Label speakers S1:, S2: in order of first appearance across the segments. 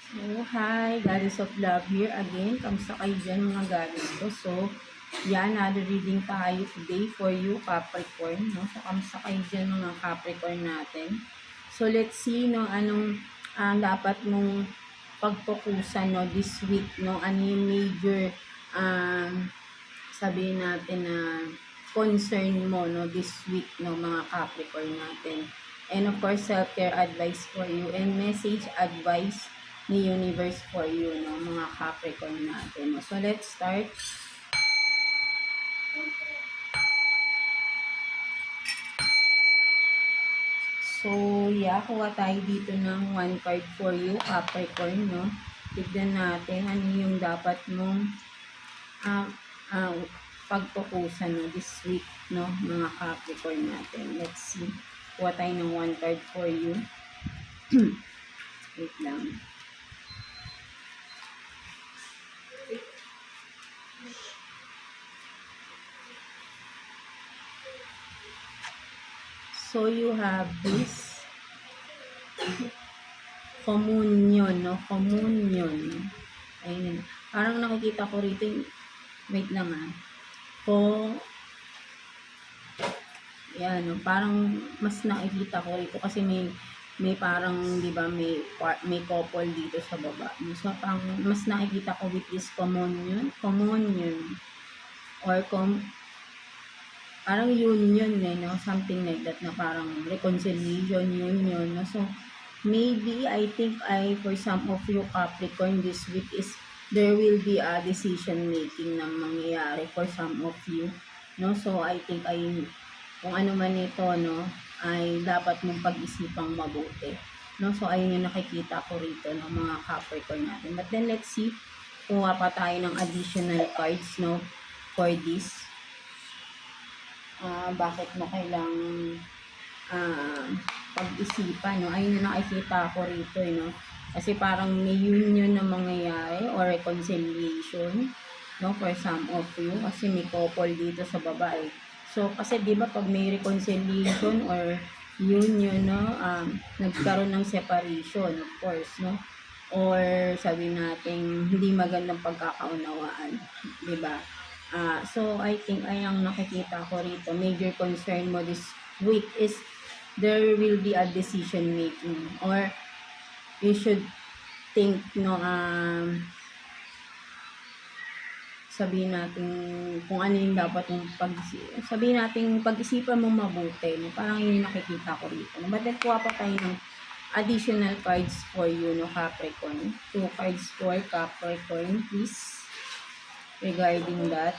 S1: So, hi, Goddess of Love here again. Kamusta kayo dyan mga goddess ko? So, yan, another reading tayo today for you, Capricorn. No? So, kamusta kayo dyan mga Capricorn natin? So, let's see, no, anong dapat mong pagpokusan, no, this week, no? Ano yung major, sabihin natin na concern mo, no, this week, no, mga Capricorn natin. And of course, self-care advice for you and message advice ni universe for you, no, mga Capricorn natin. No? So, let's start. So, yeah, kuha tayo dito ng one card for you, Capricorn, no? Tignan natin ano yung dapat mong pagpupusan, no, this week, no, mga Capricorn natin. Let's see. Kuha tayo ng one card for you. Wait lang. So, you have this communion, no? Communion. Ayun. Parang nakikita ko rito, wait lang yan, no? Parang mas nakikita ko rito kasi may parang, di ba, may couple dito sa baba. So, parang mas nakikita ko with this communion, or parang union, no? Something like that, na parang reconciliation, union, no? So, maybe, I think, for some of you Capricorn this week is, there will be a decision making na mangyayari for some of you, no? So, I think, kung ano man ito, no, ay dapat mong pag-isipang mabuti, no? So, ayun yung nakikita ko rito, no, mga Capricorn natin. But then, let's see, kuha pa tayo ng additional cards, no, for this. Bakit mo kailangang pag-isipan, no? Ayun yung nakikita ko rito, no? Kasi parang may union na mangyayari or reconciliation, no, for some of you. Kasi may couple dito sa babae. So, kasi di ba pag may reconciliation or union, no, nagkaroon ng separation, of course, no? Or sabi natin, hindi magandang pagkakaunawaan, di ba? So, I think ang nakikita ko rito, major concern mo this week is there will be a decision making, or you should think, no, sabihin natin kung ano yung dapat yung sabihin natin pag-isipan mo mabuti, no? Parang yun yung nakikita ko rito, no? But then, kuha pa tayo ng additional cards for you, no, Capricorn. 2 cards for Capricorn, please, regarding that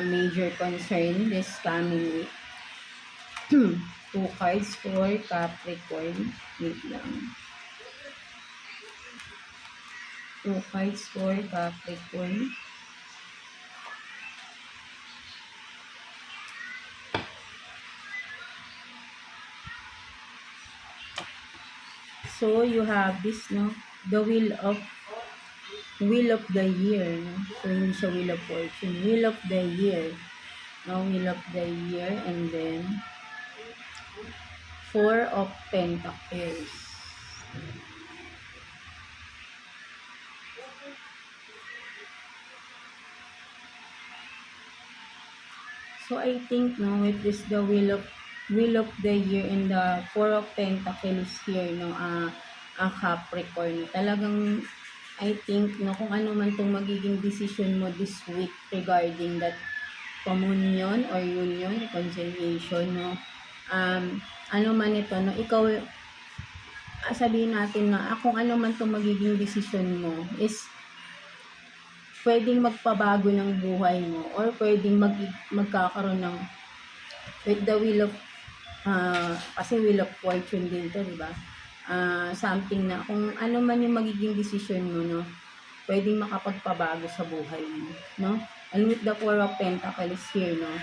S1: major concern this coming week. 2 cards for Capricorn. Wait lang. 2 cards for Capricorn. So, you have this, no? The wheel of the year, no? So, hindi siya wheel of fortune. Wheel of the year. No? Wheel of the year. And then, 4 of Pentacles. So, I think, no, with this, the wheel of the year and the 4 of Pentacles here, no, Capricorn, talagang, I think, no, kung ano man itong magiging decision mo this week regarding that communion or union, reconciliation, no, ano man ito, no, ikaw, sabihin natin na, kung ano man itong magiging decision mo is, pwedeng magpabago ng buhay mo, or pwedeng magkakaroon ng, with the wheel of, kasi wheel of fortune din to, diba? Something na, kung ano man yung magiging decision mo, no, pwedeng makapagpabago sa buhay mo, no? And with the 4 of Pentacles here, no,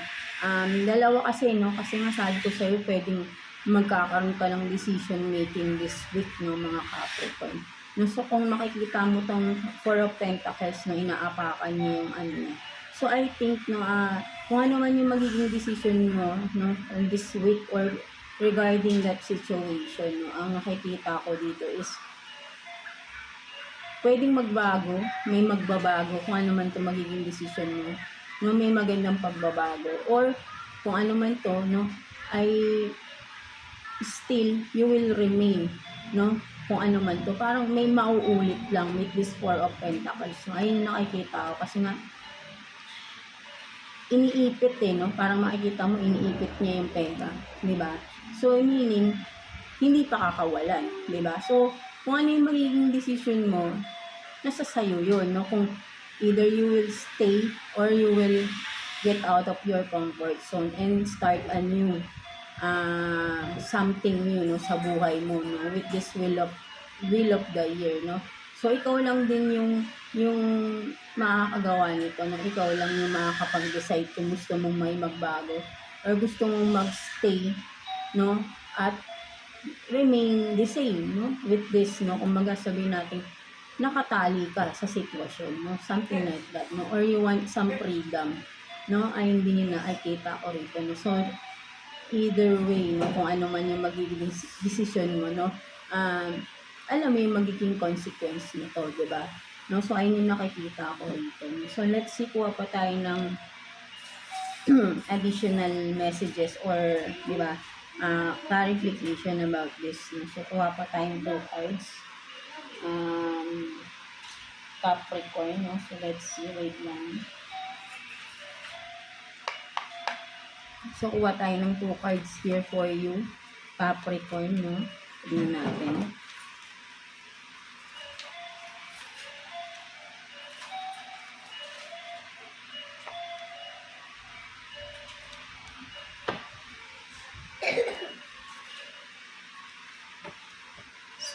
S1: dalawa kasi, no, kasi masabi ko sa'yo, pwedeng magkakaroon ka ng decision making this week, no, mga Capricorn. No, so, kung makikita mo tong 4 of Pentacles, no, inaapakan niyo yung ano. So, I think, no, kung ano man yung magiging decision mo, no, this week or regarding that situation, no, ang nakikita ko dito is pwedeng magbago, may magbabago kung ano man 'to magiging desisyon mo, no, may magandang pagbabago or kung ano man 'to, no, ay still you will remain, no, kung ano man 'to. Parang may mauulit lang with this Four of Pentacles. So, ayun yung nakikita ko kasi nga iniipit no? Parang makikita mo iniipit niya yung pera, 'di ba? So, meaning, hindi pa kakawalan, 'di ba? So, kung ano yung magiging decision mo, nasa sayo yun, no? Kung either you will stay or you will get out of your comfort zone and start a new something new, no, sa buhay mo, no, with this wheel of the year, no. So, ikaw lang din yung makakagawa nito, no? Ikaw lang yung makakapag-decide kung gusto mong may magbago or gusto mong magstay, no, at remain the same, no, with this, no, kumbaga sabihin natin, nakatali ka sa sitwasyon, no, something like that, no, or you want some freedom, no, ay hindi nyo nakikita ko rito, no. So, either way, no, kung ano man yung magiging decision mo, no, alam mo yung magiging consequence nito, di ba? No, so ayun yung nakikita ko rito. So let's see, kuha pa tayo ng additional messages or, di ba, clarification about this. No? So kuha pa tayong 2 cards. Capricorn, no? So let's see, wait lang. So kuha tayo ng 2 cards here for you, Capricorn, no? Tingnan natin.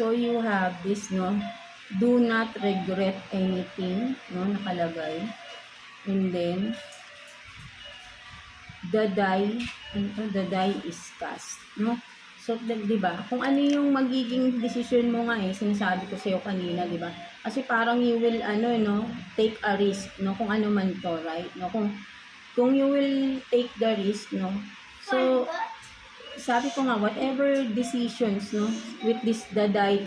S1: So, you have this, no? Do not regret anything, no? Nakalagay. And then, the die is cast, no? So, di ba? Kung ano yung magiging decision mo nga sinasabi ko sa'yo kanina, di ba? Kasi parang you will, no? Take a risk, no? Kung ano man to, right? No? Kung you will take the risk, no? So, sabi ko nga, whatever decisions, no, with this, the die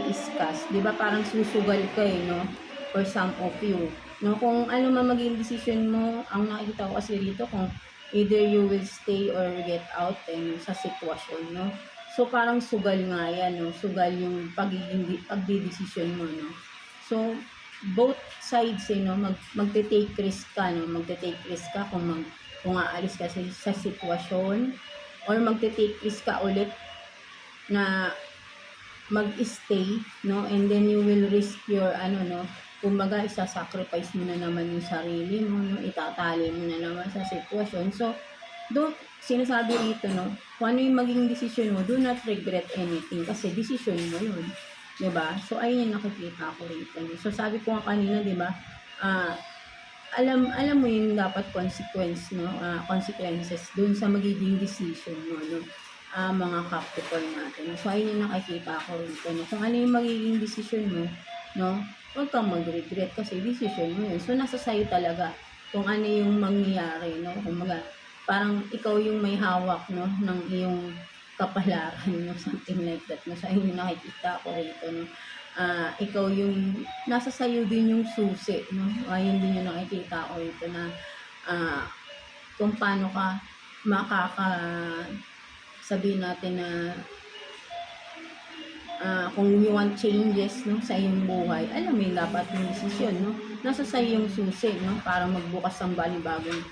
S1: is cast, di ba, parang susugal ka no, for some of you, no, kung ano man maging decision mo, ang nakikita ko kasi rito, kung either you will stay or get out, sa sitwasyon, no, so parang sugal nga yan, no, sugal yung pagdidesisyon mo, no, so, both sides, no, magte-take risk ka, no, magte-take risk ka kung aalis ka sa sitwasyon or magte-take risk ka ulit na mag-stay, no, and then you will risk your, no, kumbaga isa-sacrifice mo na naman yung sarili mo, no, itatali mo na naman sa sitwasyon. So, sinasabi rito, no, kung ano yung maging decision mo, do not regret anything kasi decision mo yun, diba? So, ayun yung nakikita ko rito. So, sabi ko nga kanina, diba, alam mo yung dapat consequences dun sa magiging decision mo, no, mga Capricorn natin. So, ayun yung nakikita ko rito, no, kung ano yung magiging decision mo, no, huwag kang mag-regret kasi decision mo yun. So, nasa sayo talaga kung ano yung mangyayari, no, kumbaga, parang ikaw yung may hawak, no, ng iyong kapalaran, no, something like that, no. So, ayun yung nakikita ko rito, no. Ikaw yung nasa sayo din yung susi, no? Ayun din yung nakikita ko ito na kung paano ka sabihin natin na kung you want changes, no, sa iyong buhay, alam mo yung dapat yung desisyon, no? Nasa sayo yung susi, no? Para magbukas ng bagong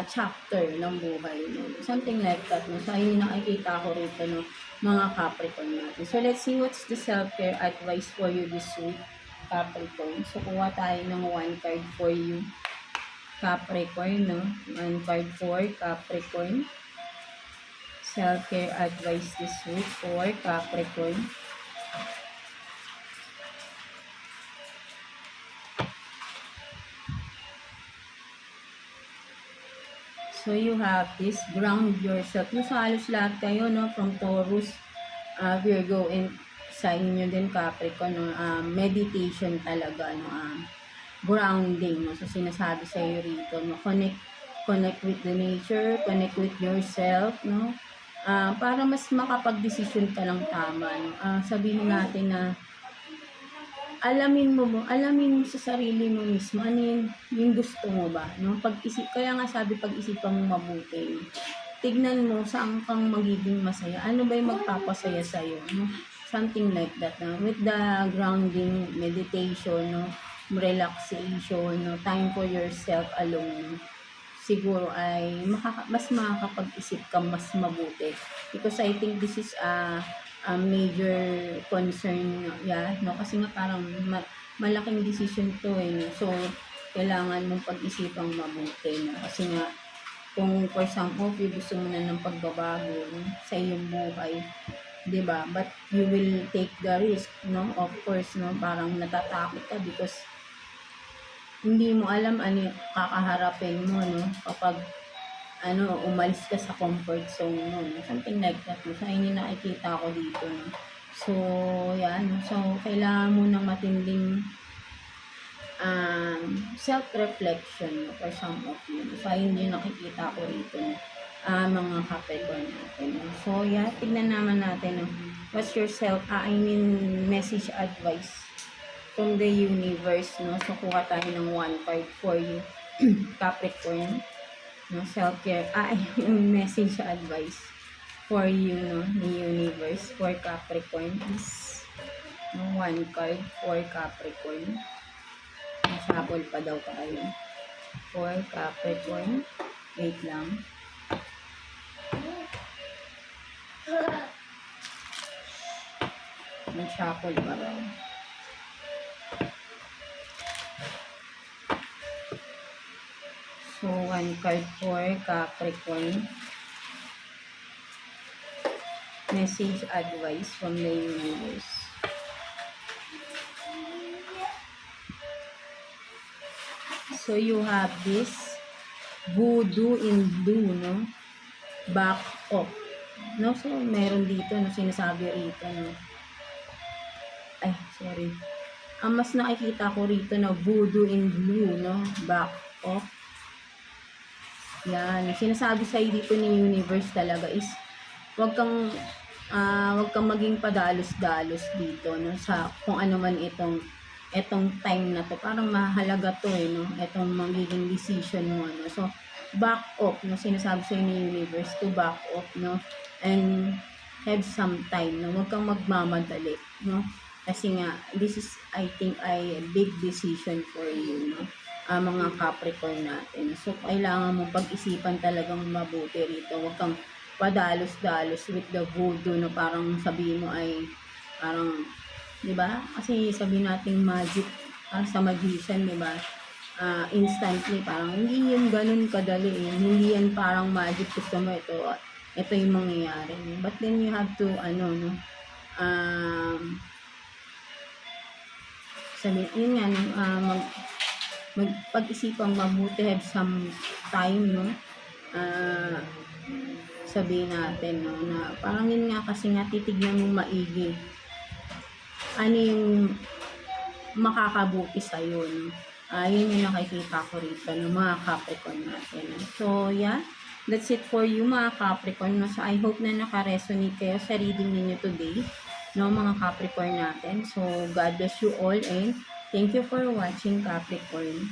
S1: chapter ng buhay, no? Something like that, no? So, ayun yung nakikita ko rito, no, mga Capricorn natin. So, let's see what's the self-care advice for you this week, Capricorn. So, kuha tayo ng 1 card for you, Capricorn, no? 1 card for Capricorn. Self-care advice this week for Capricorn. So, you have this, ground yourself. No, so, halos lahat kayo, no, from Taurus, Virgo, and sa inyo din, Capricorn, no, meditation talaga, no, grounding, no. So, sinasabi sa iyo rito, no, connect with the nature, connect with yourself, no, para mas makapag-desisyon ka lang tama, no. Sabihin natin na alamin mo sa sarili mo mismo, ano yung gusto mo ba, no? Kaya nga sabi, pag-isipan mo mabuti. Tignan mo saan kang magiging masaya. Ano ba yung magpapasaya sa'yo, no? Something like that, no? With the grounding, meditation, no? Relaxation, no? Time for yourself alone, no? Siguro ay mas makakapag-isip ka mas mabuti. Because I think this is a major concern, yeah, no? Kasi nga parang malaking decision to no? So, kailangan mong pag-isipang mabuti, no? Kasi nga, kung for example, if gusto mo na ng pagbabago, no? Sa iyong buhay, di ba? But you will take the risk, no? Of course, no? Parang natatakot ka because hindi mo alam ano yung kakaharapin mo, no? Kapag umalis ka sa comfort zone mo, no? Something like that, no? So, yun yung nakikita ko dito, no? So, yan. So, kailangan mo ng matinding self-reflection, no? For some of you. So, yun yung nakikita ko rito, no? Mga Capricorn natin, no? So, yeah, tignan naman natin, no? What's your message advice from the universe, no? So, kuha tayo ng one card for you, Capricorn, no? Self-care, message advice for you, no? The universe for Capricorn is, no? One card for Capricorn. Masapol pa daw tayo for Capricorn. Wait lang. Masapol pa daw. So, one card for Capricorn. Message advice from the universe. So, you have this voodoo in blue, no? Back off. No? So, meron dito, no? Sinasabi rito, no? Ay, sorry. Ang mas nakikita ko rito, no? Voodoo in blue, no? Back off. Yan. Sinasabi sa'yo dito ni universe talaga is wag kang maging padalos-dalos dito, no? Sa kung ano man itong time na to. Parang mahalaga to, no? Itong magiging decision mo, no? So, back off, no? Sinasabi sa'yo ni universe to back off, no? And have some time, no? Wag kang magmamadali, no? Kasi nga, this is, I think, a big decision for you, no? Mga Capricorn natin. So, kailangan mo pag-isipan talagang mabuti rito. Huwag kang padalos-dalos with the voodoo, no? Parang sabihin mo ay, parang, di ba? Kasi sabihin natin magic, sa magician, di ba? Instantly, parang hindi yun ganun kadali. Hindi yan parang magic, gusto mo ito yung mangyayari. But then you have to, no? Sabihin, yun nga, pag-isipang mabuti, have some time, no? Sabihin natin, no? Na parang yun nga, kasi nga titignan mo maigi. Ano yung makakabuti sa'yo, no? Yun yung nakikita ko rito, no? Mga Capricorn natin. So, yeah. That's it for you, mga Capricorn. No? So, I hope na naka-resonate kayo sa reading ninyo today, no? Mga Capricorn natin. So, God bless you all and thank you for watching, Capricorn.